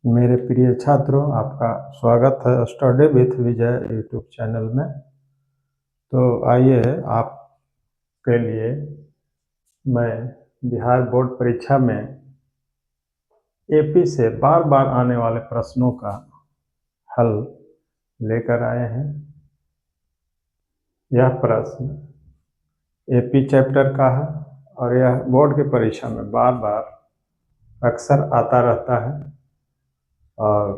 मेरे प्रिय छात्रों, आपका स्वागत है study with Vijay YouTube channel में। तो आइए आपके लिए मैं बिहार बोर्ड परीक्षा में एपी से बार बार आने वाले प्रश्नों का हल लेकर आए हैं। यह प्रश्न एपी चैप्टर का है और यह बोर्ड की परीक्षा में बार बार अक्सर आता रहता है और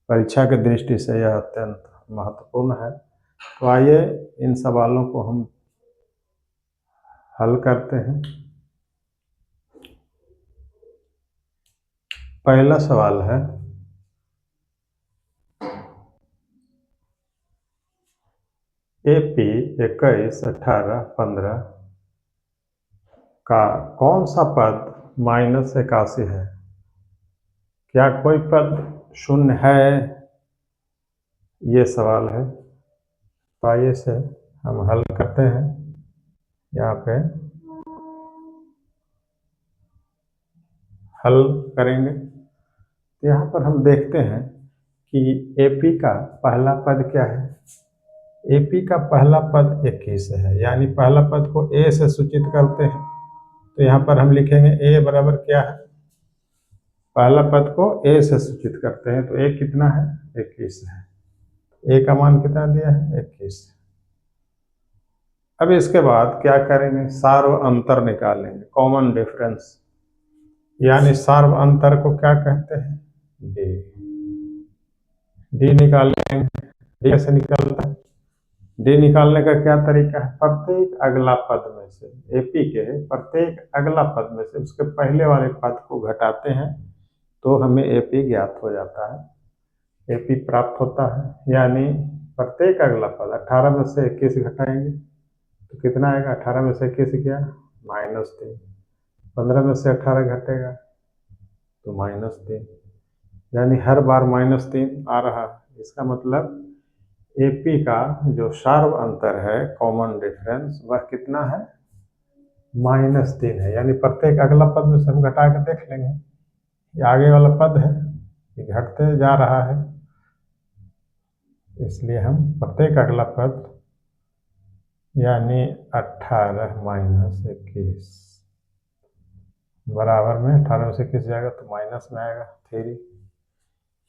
परीक्षा की दृष्टि से यह अत्यंत महत्वपूर्ण है। तो आइए इन सवालों को हम हल करते हैं। पहला सवाल है, एपी 21, 18, 15 का कौन सा पद -81 है? क्या कोई पद शून्य है? ये सवाल है। तो आइए से हम हल करते हैं। यहाँ पे हल करेंगे तो यहाँ पर हम देखते हैं कि एपी का पहला पद क्या है। एपी का पहला पद 21 है, यानी पहला पद को ए से सूचित करते हैं। तो यहाँ पर हम लिखेंगे ए बराबर क्या है, पहला पद को ए से सूचित करते हैं। तो ए कितना है? 21 है। ए का मान कितना दिया है? 21। अब इसके बाद क्या करेंगे? सार्व अंतर निकालेंगे, कॉमन डिफरेंस। यानी सार्व अंतर को क्या कहते हैं? डी। डी निकालेंगे। डी कैसे निकालता है? डी निकालने का क्या तरीका है? प्रत्येक अगला पद में से, एपी के प्रत्येक अगला पद में से उसके पहले वाले पद को घटाते हैं तो हमें एपी ज्ञात हो जाता है, एपी प्राप्त होता है। यानी प्रत्येक अगला पद 18 में से 21 घटाएंगे तो कितना आएगा? 18 में से 21 क्या? -3। 15 में से 18 घटेगा तो -3, यानी हर बार -3 आ रहा है। इसका मतलब एपी का जो सार्व अंतर है, कॉमन डिफरेंस, वह कितना है? -3 है। यानी प्रत्येक अगला पद में से हम घटा के देख लेंगे, ये आगे वाला पद है, ये घटते जा रहा है, इसलिए हम प्रत्येक अगला पद यानी 18 - 21 बराबर में 18 में से 21 जाएगा तो माइनस में आएगा 3,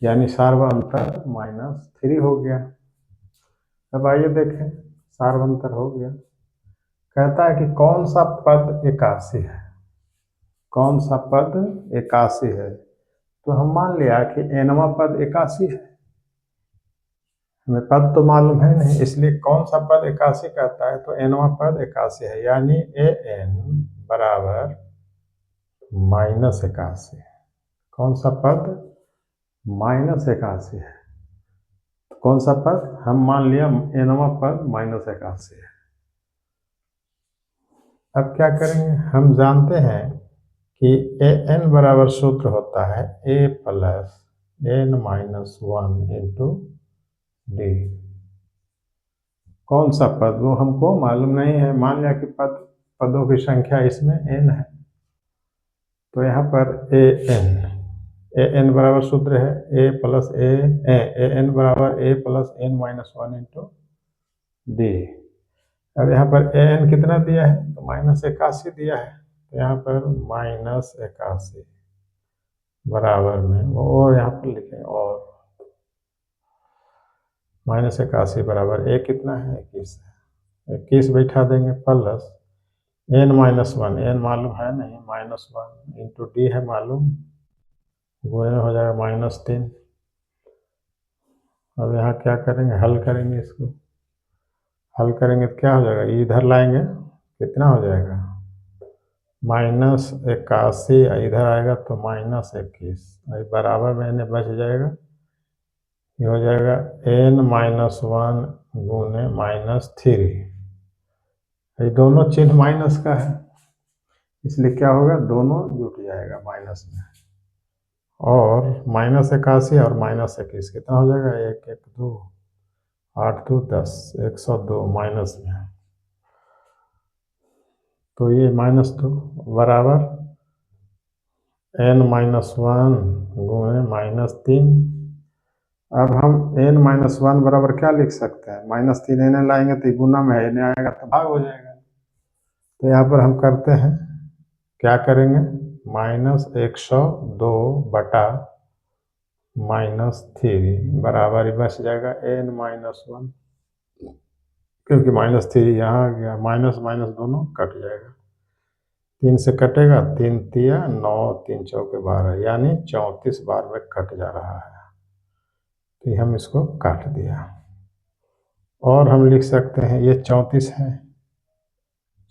यानी सार्व अंतर -3 हो गया। अब आइए देखें, सार्व अंतर हो गया। कहता है कि कौन सा पद 81 है? कौन सा पद 81 है? तो हम मान लिया कि एनवा पद 81 है, हमें पद तो मालूम है नहीं, इसलिए कौन सा पद 81 कहता है? तो एनवा पद 81 है, यानी ए एन बराबर -81। कौन सा पद -81 है? कौन सा पद? हम मान लिया एनवा पद -81 है। अब क्या करेंगे? हम जानते हैं कि ए एन बराबर सूत्र होता है ए प्लस n - 1 इंटू डी। कौन सा पद? वो हमको मालूम नहीं है। मान लिया कि पदों की संख्या इसमें n है, तो यहाँ पर ए एन बराबर सूत्र है ए प्लस ए एन बराबर ए प्लस n - 1 इंटू डी। अब यहाँ पर ए एन कितना दिया है? तो -81 दिया है, तो यहाँ पर -81 बराबर में और यहाँ पर लिखें और -81 बराबर ए कितना है? 21 है। 21 बैठा देंगे प्लस n - 1, n मालूम है नहीं, -1 इंटू डी है मालूम, गुणे हो जाएगा -3। अब यहाँ क्या करेंगे? हल करेंगे। इसको हल करेंगे तो क्या हो जाएगा? इधर लाएंगे, कितना हो जाएगा? -81 इधर आएगा तो -21, बराबर में n बच जाएगा। ये हो जाएगा n - 1 गुने -3। ये दोनों चिन्ह माइनस का है, इसलिए क्या होगा? दोनों जुट जाएगा माइनस में। और -81 और -21 कितना हो जाएगा? 1 1 2 8 2 10, 102 माइनस में। तो ये -2 बराबर n-1 गुणे -3। अब हम n-1 बराबर क्या लिख सकते हैं, -3 n लाएंगे तो गुना में है, n आएगा तो भाग हो जाएगा। तो यहाँ पर हम करते हैं, क्या करेंगे, -102 बटा -3 बराबर ही बच जाएगा n-1, क्योंकि -3 यहाँ आ गया, माइनस माइनस दोनों कट जाएगा, 3 से कटेगा, 3 तिया 9, 3 चौके 12, यानी 34 बार में कट जा रहा है। तो हम इसको काट दिया, और हम लिख सकते हैं ये 34 है,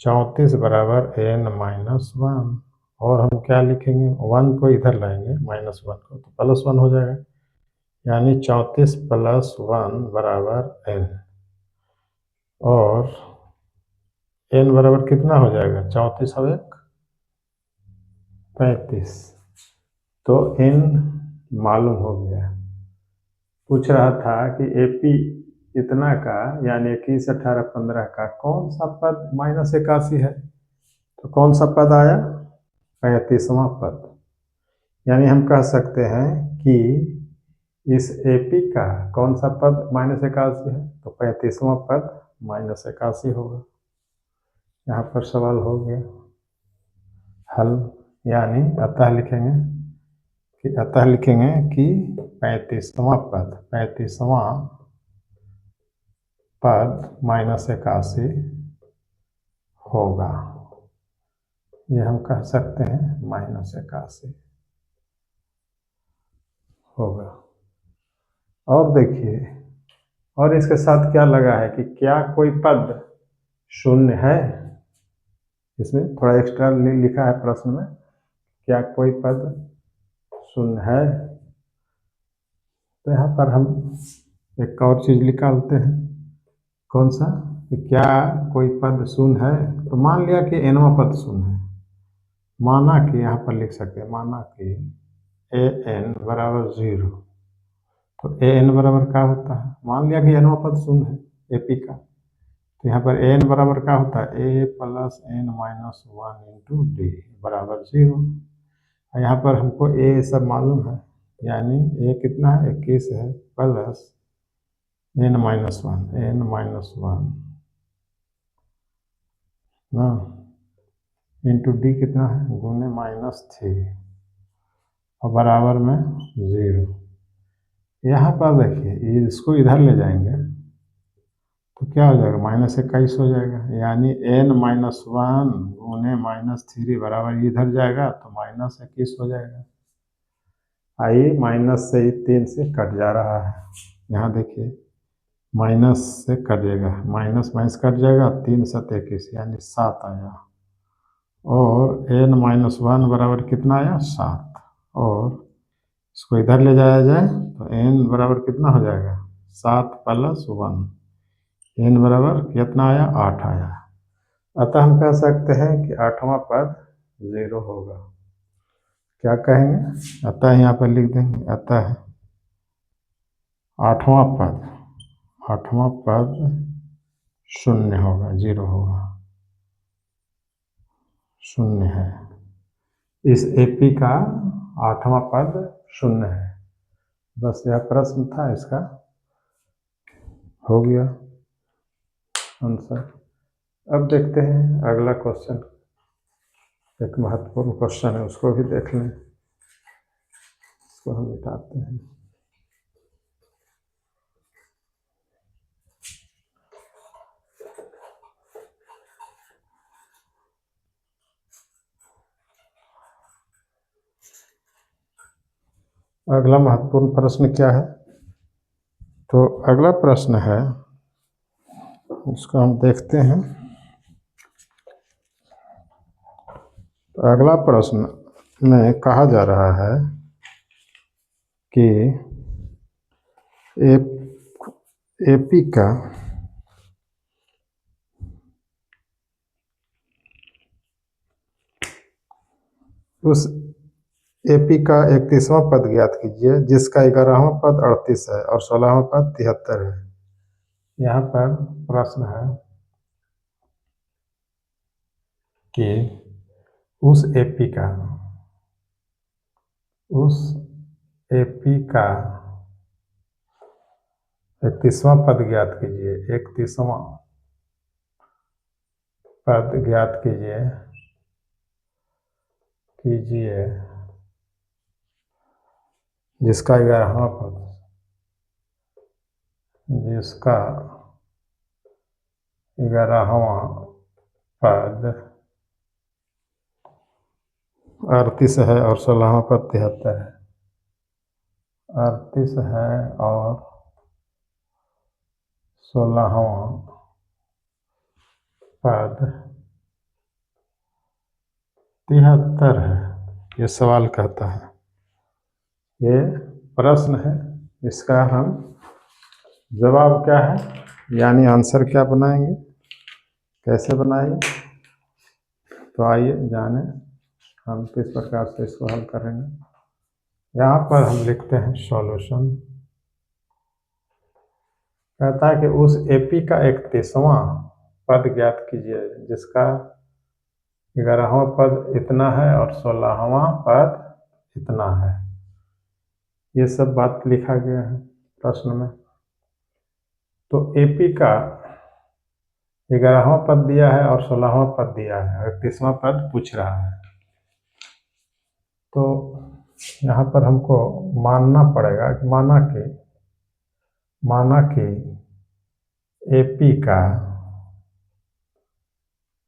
34 बराबर n-1, और हम क्या लिखेंगे, 1 को इधर लाएंगे, -1 को, तो +1 हो जाएगा, यानी 34 + 1 बराबर n, और n बराबर कितना हो जाएगा, 34 और 1 35। तो n मालूम हो गया। पूछ रहा था कि AP इतना का, यानी 21, 18, 15 का कौन सा पद -81 है, तो कौन सा पद आया, 35वां पद। यानी हम कह सकते हैं कि इस AP का कौन सा पद -81 है, तो 35वां पद -81 होगा। यहाँ पर सवाल हो गया हल, यानी अतः लिखेंगे कि 35वां पद -81 होगा। ये हम कह सकते हैं -81 होगा। और देखिए, और इसके साथ क्या लगा है कि क्या कोई पद शून्य है, इसमें थोड़ा एक्स्ट्रा लिखा है प्रश्न में, क्या कोई पद शून्य है। तो यहाँ पर हम एक और चीज निकालते हैं, कौन सा, कि क्या कोई पद शून्य है। तो मान लिया कि nवां पद शून्य है, माना कि यहाँ पर लिख सकते हैं, माना कि an बराबर 0, तो an बराबर क्या होता है, मान लिया कि nवां पद शून्य है AP का, तो यहाँ पर an बराबर क्या होता है, a + n-1 × d बराबर 0। और यहाँ पर हमको a सब मालूम है, यानी a कितना है, 21 है, प्लस n-1 ना, इंटू डी कितना है, गुने -3, और बराबर में 0। यहाँ पर देखिए, इसको इधर ले जाएंगे तो क्या हो जाएगा, -21 हो जाएगा, यानी n-1 गुने -3 बराबर इधर जाएगा तो -21 हो जाएगा। आइए, माइनस से ही 3 से कट जा रहा है, यहाँ देखिए माइनस से कट जाएगा, माइनस माइनस कट जाएगा, 3 × 7 = 21, यानी 7 आया, और n-1 बराबर कितना आया, 7, और इसको इधर ले जाया जाए तो n बराबर कितना हो जाएगा, 7 + 1, n बराबर कितना आया, 8 आया। अतः हम कह सकते हैं कि 8वां पद 0 होगा। क्या कहेंगे, अतः यहाँ पर लिख देंगे, अतः 8वां पद 0 होगा, 0 होगा, 0 है। इस AP का 8वां पद 0 है। बस यह प्रश्न था, इसका हो गया आंसर। अब देखते हैं अगला क्वेश्चन, एक महत्वपूर्ण क्वेश्चन है, उसको भी देख लें। इसको हम मिटाते हैं। अगला महत्वपूर्ण प्रश्न क्या है, तो अगला प्रश्न है, इसको हम देखते हैं। तो अगला प्रश्न में कहा जा रहा है कि AP का उस AP का 31वां पद ज्ञात कीजिए जिसका 11वां पद 38 है और 16वां पद 73 है। यहाँ पर प्रश्न है कि उस AP का उस एपी का 31वां पद ज्ञात कीजिए। 31वां पद ज्ञात कीजिए जिसका 11वां पद जिसका 11वां पद 38 है और 16वां पद 73 है। 38 है और 16वां पद 73 है। ये सवाल कहता है, ये प्रश्न है, इसका हम जवाब क्या है यानी आंसर क्या बनाएंगे, कैसे बनाएंगे, तो आइए जाने। हम किस प्रकार से इसको हल करेंगे। यहाँ पर हम लिखते हैं सॉल्यूशन। कहता है कि उस एपी का 31वां पद ज्ञात कीजिए जिसका 11वां पद इतना है और 16वां पद इतना है। ये सब बात लिखा गया है प्रश्न में। तो एपी का 11वां पद दिया है और 16वां पद दिया है, 31वां पद पूछ रहा है। तो यहाँ पर हमको मानना पड़ेगा कि माना कि एपी का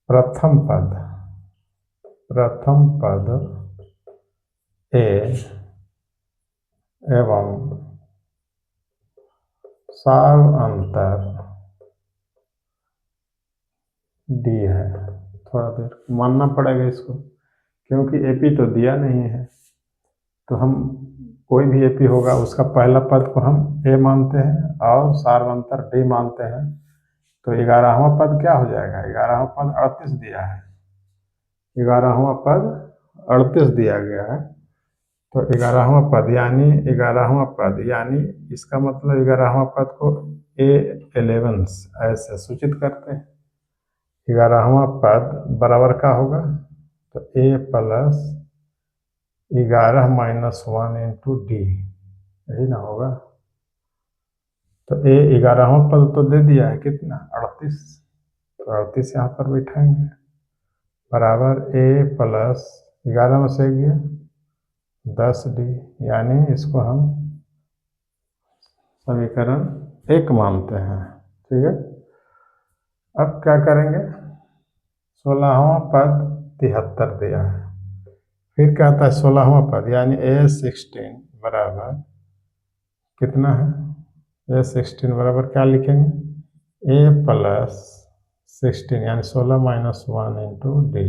प्रथम पद ए एवं सार अंतर डी है। थोड़ा देर मानना पड़ेगा इसको, क्योंकि एपी तो दिया नहीं है। तो हम कोई भी एपी होगा उसका पहला पद को हम ए मानते हैं और सार्वंतर डी मानते हैं। तो 11वां पद क्या हो जाएगा, 11वां पद 38 दिया है, 11वां पद 38 दिया गया है। तो 11वां पद यानी इसका मतलब 11वां पद को A11 ऐसे सूचित करते हैं। 11वां पद बराबर का होगा, तो A plus 11 minus 1 into D, यही ना होगा। तो ए 11वां पद तो दे दिया है कितना, 38, तो 38 यहाँ पर बैठाएंगे बराबर ए प्लस 11 में से गया 10 डी, यानी इसको हम समीकरण 1 मानते हैं। ठीक है, अब क्या करेंगे, 16वां पद 73 दिया है, फिर कहता है 16वां पद यानी A16 बराबर कितना है, A16 बराबर क्या लिखेंगे, A प्लस 16 यानी 16 माइनस 1 इंटू डी।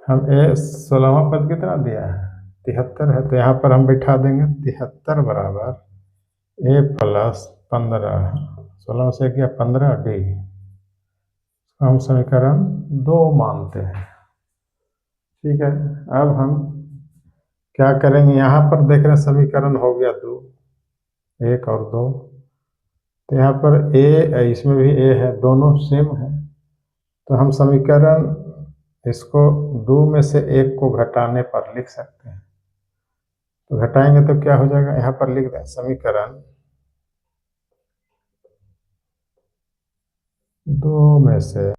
हम 16वां पद कितना दिया है, 73 है, तो यहाँ पर हम बैठा देंगे 73 बराबर A प्लस 15, 16 से किया 15 डी, हम समीकरण 2 मानते हैं। ठीक है, अब हम क्या करेंगे, यहाँ पर देख रहे हैं समीकरण हो गया 2, 1 और 2, तो यहाँ पर ए, इसमें भी ए है, दोनों सेम है। तो हम समीकरण इसको 2 में से 1 को घटाने पर लिख सकते हैं। तो घटाएंगे तो क्या हो जाएगा, यहाँ पर लिख दें समीकरण 2 में से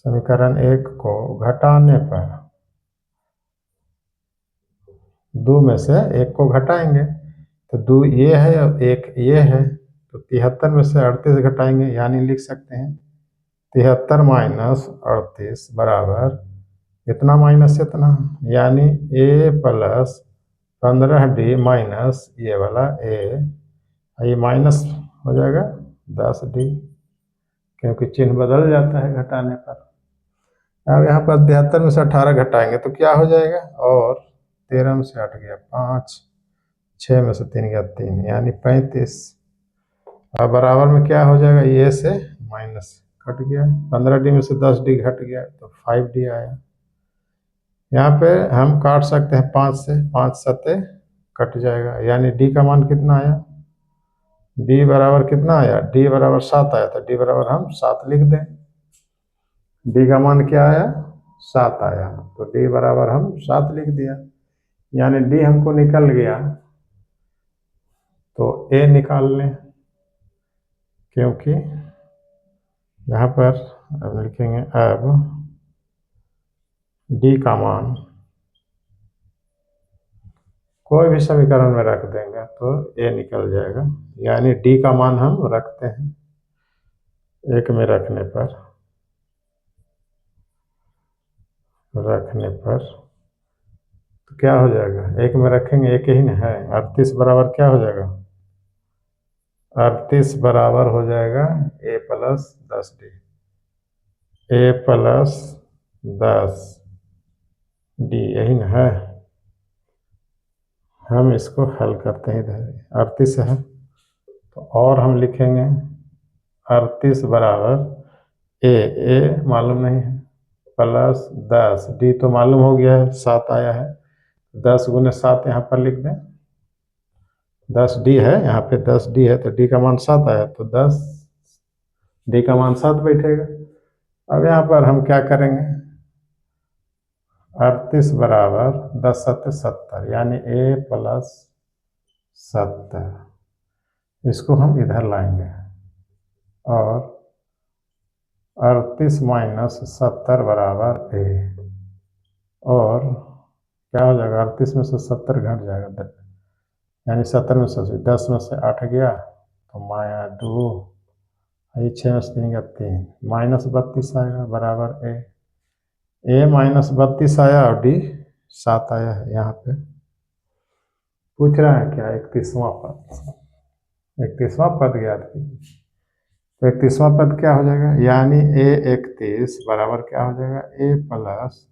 समीकरण 1 को घटाने पर, 2 में से 1 को घटाएंगे तो 2 ये है और 1 ये है, तो 73 में से 38 घटाएंगे, यानी लिख सकते हैं 73 माइनस 38 बराबर इतना माइनस इतना, यानी ए प्लस 15 डी माइनस ये वाला ए, ये माइनस हो जाएगा 10 डी, क्योंकि चिन्ह बदल जाता है घटाने पर। अब यहाँ पर 73 में से 18 घटाएंगे तो क्या हो जाएगा, और 13 में से 8 गया 5, 6 में से 3 गया 3, यानी 35। अब बराबर में क्या हो जाएगा, ये से माइनस कट गया, 15 डी में से 10 डी घट गया तो 5 डी आया। यहाँ पे हम काट सकते हैं 5 से, 5 सत्ते कट जाएगा, यानी डी का मान कितना आया, डी बराबर कितना आया, डी बराबर 7 आया, तो डी बराबर हम 7 लिख दें। डी का मान क्या आया 7 आया, तो डी बराबर हम 7 लिख दिया, यानी डी हमको निकल गया। तो ए निकाल लें, क्योंकि यहाँ पर अब लिखेंगे, अब डी का मान कोई भी समीकरण में रख देंगे तो ए निकल जाएगा, यानी डी का मान हम रखते हैं। एक में रखने पर तो क्या हो जाएगा, एक में रखेंगे, एक ही ना है, 38 बराबर क्या हो जाएगा, 38 बराबर हो जाएगा ए प्लस 10 डी, ए प्लस 10 डी, यही ना है। हम इसको हल करते हैं, इधर 38 है तो और हम लिखेंगे 38 बराबर ए मालूम नहीं है, प्लस 10 डी तो मालूम हो गया है, 7 आया है, 10 गुने 7 यहाँ पर लिख दें, 10 डी है, यहाँ पे 10 डी है तो डी का मान 7 आया, तो 10 डी का मान 7 बैठेगा। अब यहाँ पर हम क्या करेंगे, 38 बराबर 10 7 70, यानी ए प्लस 70, इसको हम इधर लाएंगे और 38 माइनस 70 बराबर ए, और क्या हो जाएगा, 38 में से 70 घट जाएगा, यानी 70 में से 10 में से 8 गया तो माया 2, 6 में से 3 गया 3, माइनस 32 आएगा बराबर ए माइनस 32 आया और डी 7 आया है। यहाँ पे पूछ रहा है क्या, 31वां पद, 31वां पद ज्ञात कीजिए, तो 31वां पद क्या हो जाएगा, यानी ए 31 बराबर क्या हो जाएगा, ए प्लस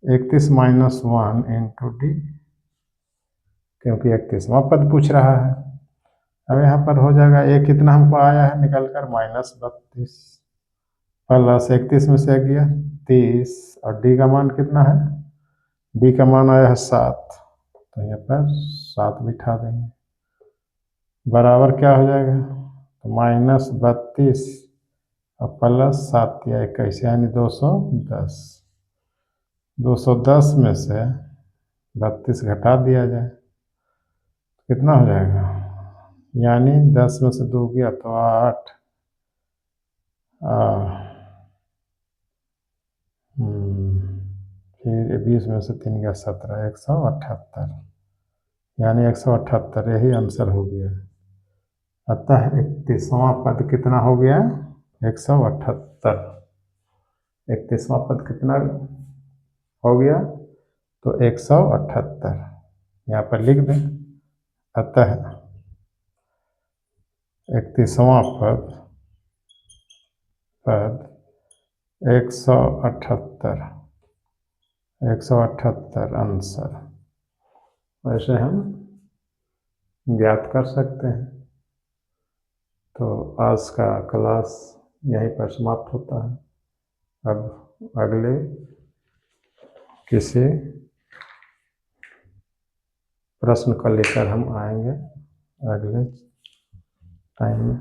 31 माइनस 1 इंटू डी, क्योंकि 31वां पद पूछ रहा है। अब यहाँ पर हो जाएगा ए कितना हमको आया है निकल कर, माइनस 32 प्लस 31 में से गया 30, और डी का मान कितना है, डी का मान आया है 7, तो यहाँ पर 7 बिठा देंगे, बराबर क्या हो जाएगा, तो माइनस 32 और प्लस 7 या 21, यानी 210, 210 में से 32 घटा दिया जाए कितना हो जाएगा, यानी 10 में से 2 गया तो 8, फिर 20 में से 3 गया 17, 178, यानी 178, यही आंसर हो गया। अतः 31वां पद कितना हो गया, 178, 31वां पद कितना हो गया, तो 178 यहाँ पर लिख दें। अतः 31वां पद 178 आंसर, वैसे हम ज्ञात कर सकते हैं। तो आज का क्लास यहीं पर समाप्त होता है। अब अगले किसी प्रश्न को लेकर हम आएंगे अगले टाइम में।